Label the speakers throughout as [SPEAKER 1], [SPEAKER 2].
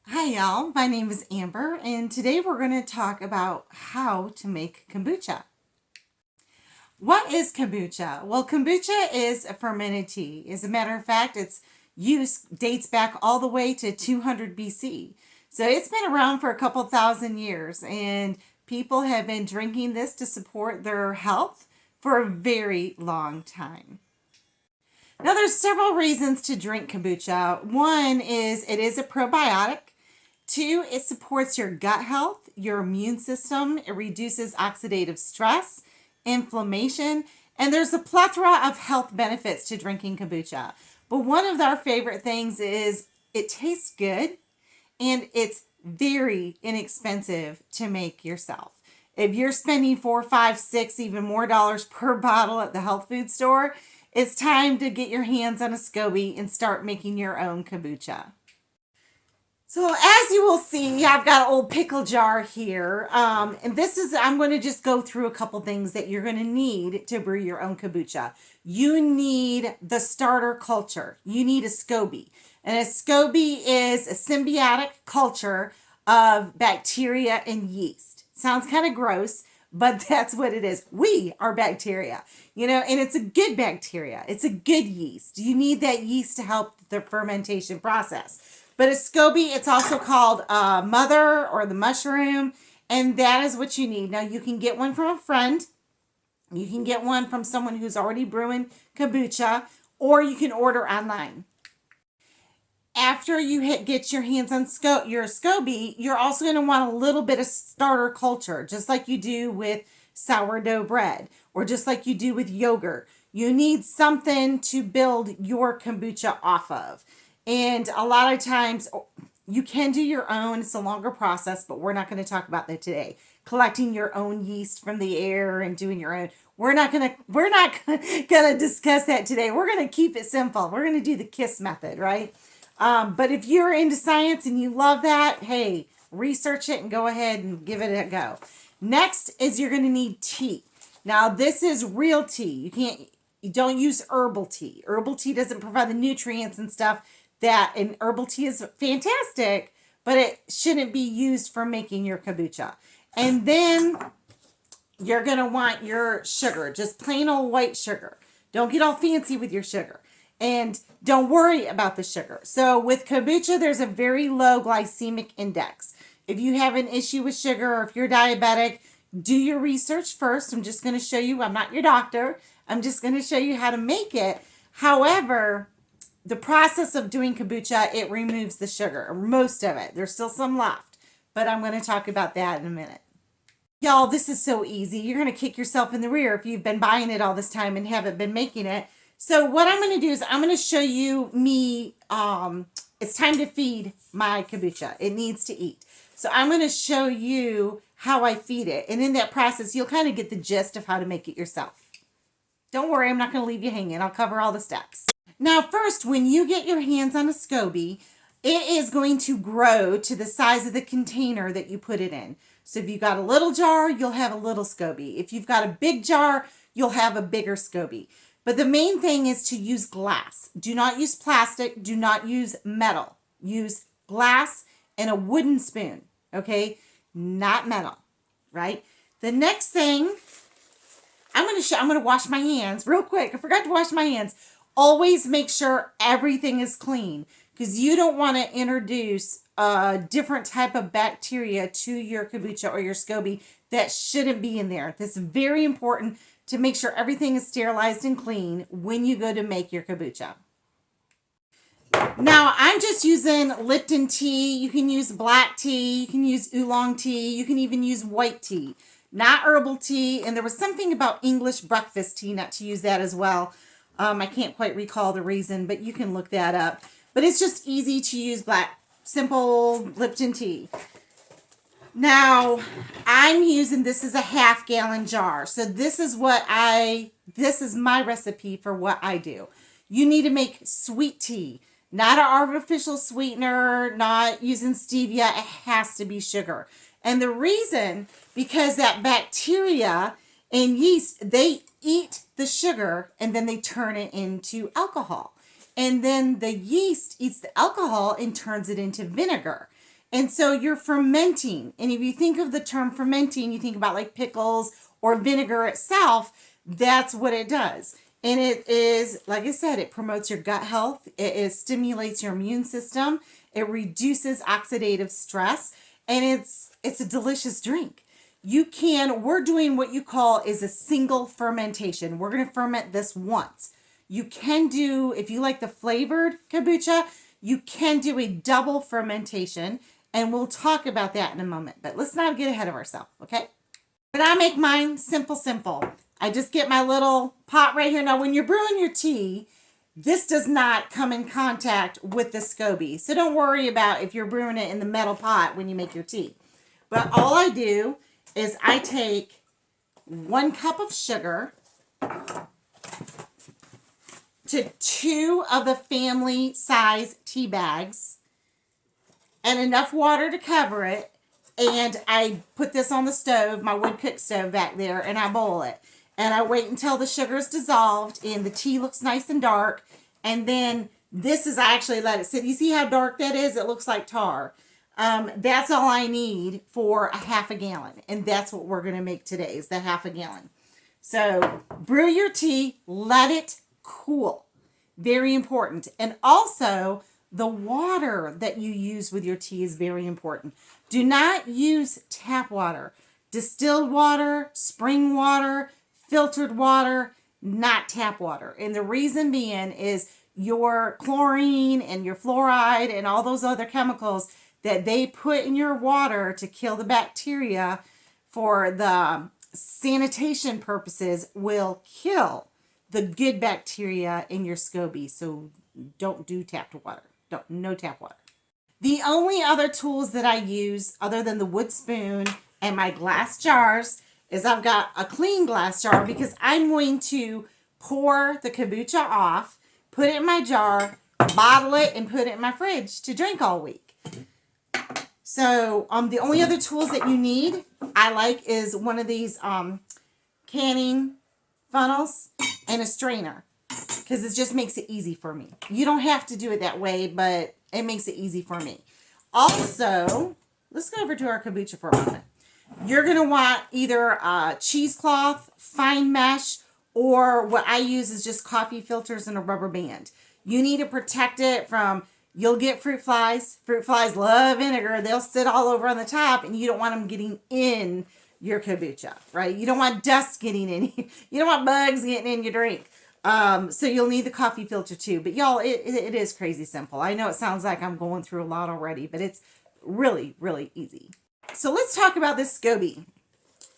[SPEAKER 1] Hi, y'all. My name is Amber, and today we're going to talk about how to make kombucha. What is kombucha? Well, kombucha is a fermented tea. As a matter of fact, its use dates back all the way to 200 BC. So it's been around for a couple thousand years, and people have been drinking this to support their health for a very long time. Now, there's several reasons to drink kombucha. One is it is a probiotic. Two, it supports your gut health, your immune system. It reduces oxidative stress, inflammation, and there's a plethora of health benefits to drinking kombucha. But one of our favorite things is it tastes good and it's very inexpensive to make yourself. If you're spending four, five, six, even more dollars per bottle at the health food store, it's time to get your hands on a SCOBY and start making your own kombucha. So as you will see, I've got an old pickle jar here. I'm going to just go through a couple things that you're going to need to brew your own kombucha. You need the starter culture. You need a SCOBY. And a SCOBY is a symbiotic culture of bacteria and yeast. Sounds kind of gross, but that's what it is. We are bacteria, and it's a good bacteria. It's a good yeast. You need that yeast to help the fermentation process. But a SCOBY, it's also called mother or the mushroom, and that is what you need. Now, you can get one from a friend. You can get one from someone who's already brewing kombucha, or you can order online. After you get your hands on your SCOBY, you're also going to want a little bit of starter culture, just like you do with sourdough bread, or just like you do with yogurt. You need something to build your kombucha off of. And a lot of times you can do your own. It's a longer process, but we're not going to talk about that today. Collecting your own yeast from the air and doing your own. We're not going to discuss that today. We're going to keep it simple. We're going to do the KISS method, right? But if you're into science and you love that, hey, research it and go ahead and give it a go. Next is you're going to need tea. Now, this is real tea. You don't use herbal tea. Herbal tea doesn't provide the nutrients and stuff and herbal tea is fantastic, but it shouldn't be used for making your kombucha. And then you're going to want your sugar, just plain old white sugar. Don't get all fancy with your sugar. And don't worry about the sugar. So with kombucha, there's a very low glycemic index. If you have an issue with sugar or if you're diabetic, do your research first. I'm just going to show you, I'm not your doctor. I'm just going to show you how to make it. However, the process of doing kombucha, it removes the sugar, or most of it. There's still some left, but I'm going to talk about that in a minute. Y'all, this is so easy. You're going to kick yourself in the rear if you've been buying it all this time and haven't been making it. So what I'm going to do is I'm going to show you it's time to feed my kombucha. It needs to eat. So I'm going to show you how I feed it. And in that process, you'll kind of get the gist of how to make it yourself. Don't worry, I'm not going to leave you hanging. I'll cover all the steps. Now, first, when you get your hands on a SCOBY, it is going to grow to the size of the container that you put it in. So if you've got a little jar, you'll have a little SCOBY. If you've got a big jar, you'll have a bigger SCOBY. But the main thing is to use glass. Do not use plastic. Do not use metal. Use glass and a wooden spoon, okay? Not metal, right? The next thing, I'm going to wash my hands real quick. I forgot to wash my hands. Always make sure everything is clean because you don't want to introduce a different type of bacteria to your kombucha or your SCOBY that shouldn't be in there. This is very important to make sure everything is sterilized and clean when you go to make your kombucha. Now, I'm just using Lipton tea. You can use black tea. You can use oolong tea. You can even use white tea, not herbal tea. And there was something about English breakfast tea, not to use that as well. I can't quite recall the reason, but you can look that up. But it's just easy to use simple Lipton tea. Now, this is a half-gallon jar. So this is my recipe for what I do. You need to make sweet tea, not an artificial sweetener, not using stevia. It has to be sugar. And the reason, because that bacteria and yeast, they eat the sugar and then they turn it into alcohol. And then the yeast eats the alcohol and turns it into vinegar. And so you're fermenting. And if you think of the term fermenting, you think about like pickles or vinegar itself. That's what it does. And it is, like I said, it promotes your gut health. It stimulates your immune system. It reduces oxidative stress. And it's a delicious drink. We're doing what you call is a single fermentation. We're going to ferment this once. You can do, if you like the flavored kombucha, you can do a double fermentation, and we'll talk about that in a moment. But let's not get ahead of ourselves, okay? But I make mine simple, simple. I just get my little pot right here. Now, when you're brewing your tea, this does not come in contact with the SCOBY. So don't worry about if you're brewing it in the metal pot when you make your tea. But all I do is I take 1 cup of sugar to 2 of the family size tea bags and enough water to cover it. And I put this on the stove, my wood cook stove back there, and I boil it. And I wait until the sugar is dissolved and the tea looks nice and dark. And then I actually let it sit. You see how dark that is? It looks like tar. That's all I need for a half a gallon. And that's what we're going to make today, is the half a gallon. So brew your tea, let it cool. Very important. And also, the water that you use with your tea is very important. Do not use tap water. Distilled water, spring water, filtered water, not tap water. And the reason being is your chlorine and your fluoride and all those other chemicals that they put in your water to kill the bacteria for the sanitation purposes will kill the good bacteria in your SCOBY. So don't do tapped water. No tap water. The only other tools that I use other than the wood spoon and my glass jars is I've got a clean glass jar because I'm going to pour the kombucha off, put it in my jar, bottle it, and put it in my fridge to drink all week. So the only other tools that you need, I like, is one of these canning funnels and a strainer, because it just makes it easy for me. You don't have to do it that way, but it makes it easy for me. Also, let's go over to our kombucha for a moment. You're going to want either a cheesecloth, fine mesh, or what I use is just coffee filters and a rubber band. You need to protect it from, you'll get fruit flies. Fruit flies love vinegar. They'll sit all over on the top, and you don't want them getting in your kombucha, right? You don't want dust getting in. You don't want bugs getting in your drink. So you'll need the coffee filter too. But y'all, it is crazy simple. I know it sounds like I'm going through a lot already, but it's really, really easy. So let's talk about this SCOBY.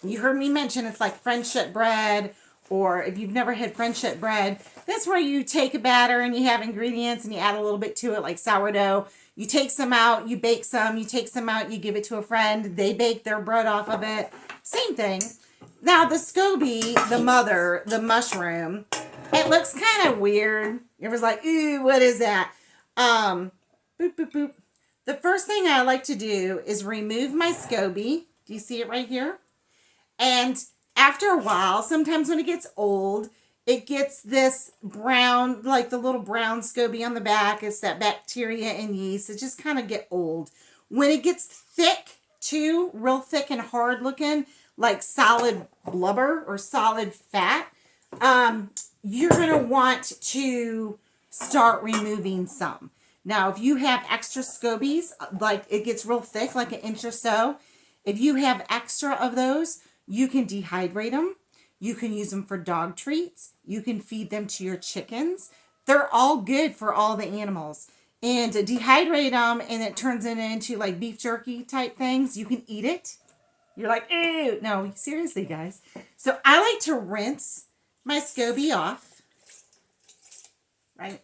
[SPEAKER 1] You heard me mention it's like friendship bread, or if you've never had friendship bread, that's where you take a batter and you have ingredients and you add a little bit to it, like sourdough. You take some out, you bake some, you take some out, you give it to a friend, they bake their bread off of it. Same thing. Now the SCOBY, the mushroom, it looks kind of weird. It was like, ooh, what is that? Boop, boop, boop. The first thing I like to do is remove my SCOBY. Do you see it right here? And after a while, sometimes when it gets old, it gets this brown, like the little brown SCOBY on the back. It's that bacteria and yeast. It just kind of get old. When it gets thick too, real thick and hard looking, like solid blubber or solid fat, you're going to want to start removing some. Now, if you have extra SCOBYs, like it gets real thick, like an inch or so, if you have extra of those, you can dehydrate them. You can use them for dog treats. You can feed them to your chickens. They're all good for all the animals. And to dehydrate them and it turns it into like beef jerky type things, you can eat it. You're like, ew. No, seriously, guys. So I like to rinse my SCOBY off, right?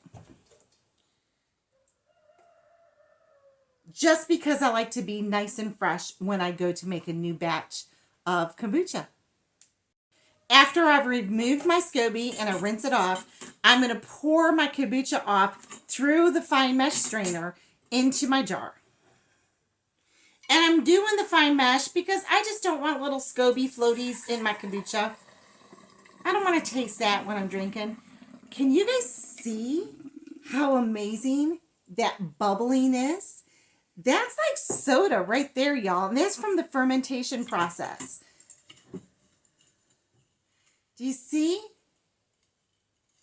[SPEAKER 1] Just because I like to be nice and fresh when I go to make a new batch of kombucha. After I've removed my SCOBY and I rinse it off, I'm going to pour my kombucha off through the fine mesh strainer into my jar. And I'm doing the fine mesh because I just don't want little SCOBY floaties in my kombucha. I don't want to taste that when I'm drinking. Can you guys see how amazing that bubbling is? That's like soda right there, y'all. And that's from the fermentation process. Do you see?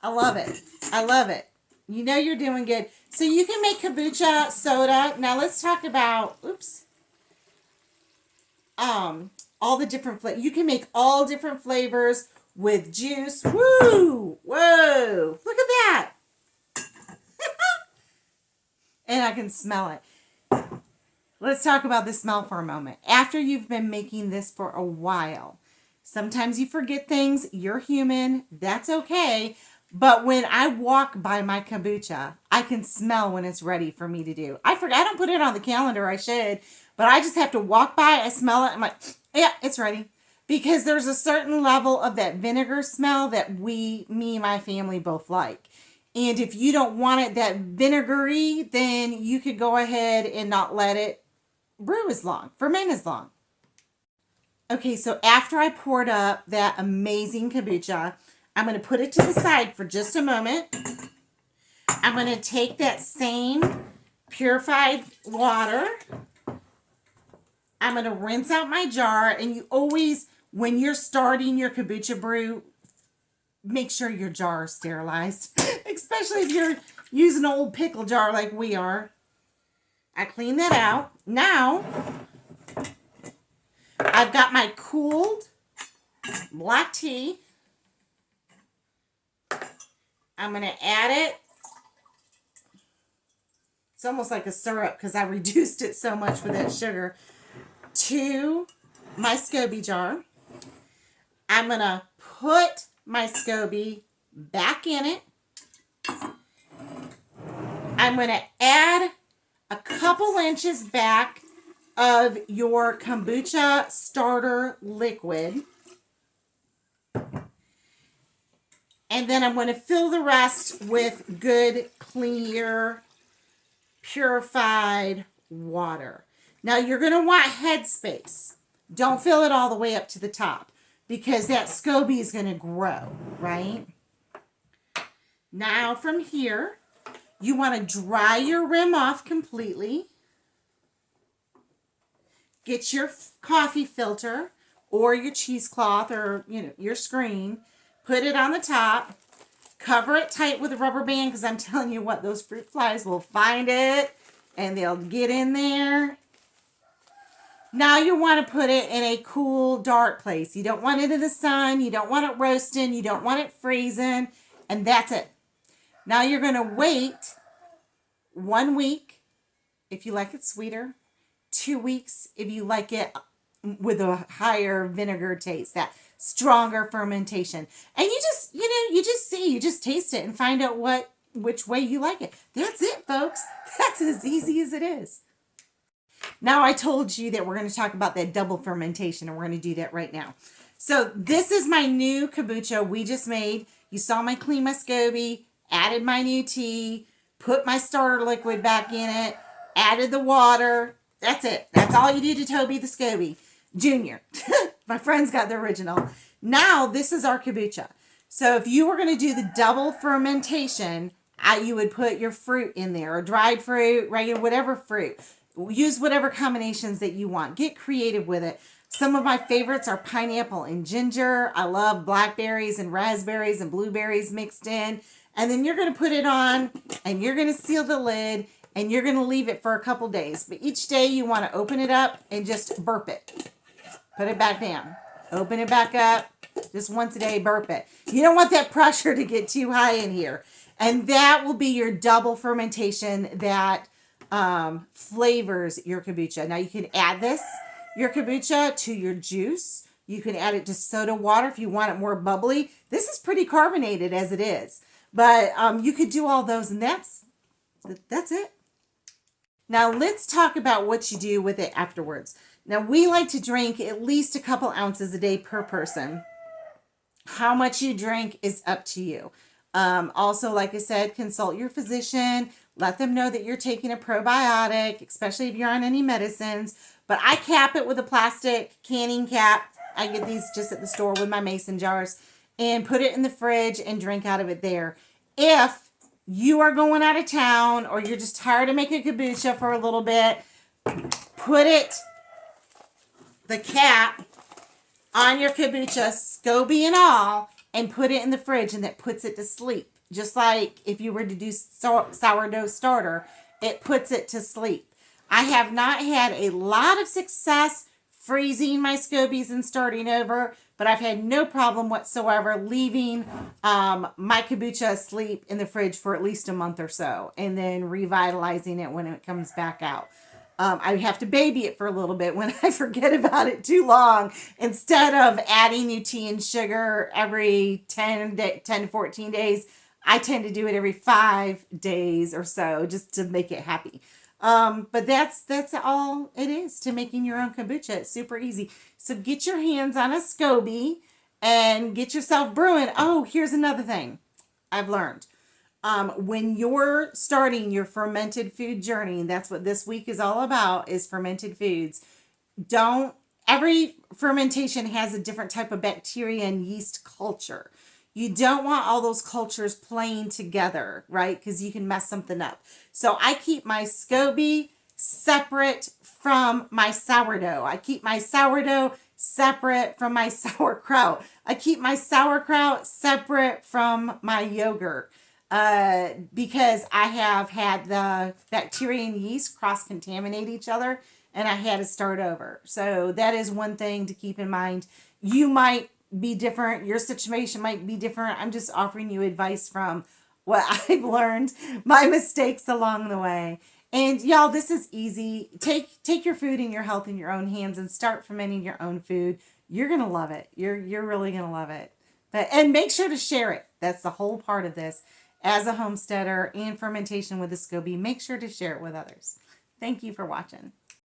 [SPEAKER 1] I love it. I love it. You know you're doing good. So you can make kombucha soda. Now let's talk about, oops, all the different flavors. You can make all different flavors with juice. Woo! Whoa! Look at that. And I can smell it. Let's talk about the smell for a moment. After you've been making this for a while, sometimes you forget things. You're human. That's okay. But when I walk by my kombucha, I can smell when it's ready for me to do. I forget. I don't put it on the calendar. I should. But I just have to walk by. I smell it. I'm like, yeah, it's ready. Because there's a certain level of that vinegar smell that me and my family both like. And if you don't want it that vinegary, then you could go ahead and not let it brew as long, ferment as long. Okay, so after I poured up that amazing kombucha, I'm going to put it to the side for just a moment. I'm going to take that same purified water. I'm going to rinse out my jar. And you always, when you're starting your kombucha brew, make sure your jar is sterilized. Especially if you're using an old pickle jar like we are. I clean that out. Now, I've got my cooled black tea. I'm going to add it. It's almost like a syrup because I reduced it so much with that sugar. To my SCOBY jar. I'm going to put my SCOBY back in it. I'm going to add a couple inches back of your kombucha starter liquid. And then I'm going to fill the rest with good, clear, purified water. Now you're going to want headspace. Don't fill it all the way up to the top because that SCOBY is going to grow, right? Now from here, you want to dry your rim off completely. Get your coffee filter or your cheesecloth or your screen. Put it on the top. Cover it tight with a rubber band because I'm telling you what, those fruit flies will find it and they'll get in there. Now you want to put it in a cool, dark place. You don't want it in the sun. You don't want it roasting. You don't want it freezing. And that's it. Now you're going to wait 1 week if you like it sweeter. 2 weeks if you like it with a higher vinegar taste, that stronger fermentation. And you just taste it and find out which way you like it. That's it, folks. That's as easy as it is. Now I told you that we're going to talk about that double fermentation, and we're going to do that right now. So this is my new kombucha we just made. You saw my clean my SCOBY, added my new tea, put my starter liquid back in it, added the water. That's it. That's all you do to Toby the SCOBY Junior. My friend's got the original. Now this is our kombucha. So if you were going to do the double fermentation, you would put your fruit in there, or dried fruit, regular, whatever fruit. Use whatever combinations that you want. Get creative with it. Some of my favorites are pineapple and ginger. I love blackberries and raspberries and blueberries mixed in. And then you're going to put it on and you're going to seal the lid and you're going to leave it for a couple days. But each day you want to open it up and just burp it. Put it back down. Open it back up. Just once a day, burp it. You don't want that pressure to get too high in here. And that will be your double fermentation that flavors your kombucha. Now you can add your kombucha to your juice. You can add it to soda water if you want it more bubbly. This is pretty carbonated as it is. But you could do all those, and that's it. Now let's talk about what you do with it afterwards. Now we like to drink at least a couple ounces a day per person. How much you drink is up to you. Also, like I said, consult your physician. Let them know that you're taking a probiotic, especially if you're on any medicines. But I cap it with a plastic canning cap. I get these just at the store with my mason jars. And put it in the fridge and drink out of it there. If you are going out of town or you're just tired of making kombucha for a little bit, put the cap on your kombucha, SCOBY and all, and put it in the fridge, and that puts it to sleep. Just like if you were to do sourdough starter, it puts it to sleep. I have not had a lot of success freezing my SCOBYs and starting over, but I've had no problem whatsoever leaving my kombucha asleep in the fridge for at least a month or so, and then revitalizing it when it comes back out. I have to baby it for a little bit when I forget about it too long. Instead of adding new tea and sugar every 10 to 14 days, I tend to do it every 5 days or so just to make it happy. But that's all it is to making your own kombucha. It's super easy. So get your hands on a SCOBY and get yourself brewing. Oh, here's another thing I've learned. When you're starting your fermented food journey, that's what this week is all about, is fermented foods. Every fermentation has a different type of bacteria and yeast culture. You don't want all those cultures playing together, right? Because you can mess something up. So I keep my SCOBY separate from my sourdough. I keep my sourdough separate from my sauerkraut. I keep my sauerkraut separate from my yogurt. Because I have had the bacteria and yeast cross-contaminate each other, and I had to start over. So that is one thing to keep in mind. You might be different. Your situation might be different. I'm just offering you advice from what I've learned, my mistakes along the way. And y'all, this is easy. Take your food and your health in your own hands and start fermenting your own food. You're gonna love it. You're really gonna love it. And make sure to share it. That's the whole part of this. As a homesteader and fermentation with a SCOBY, make sure to share it with others. Thank you for watching.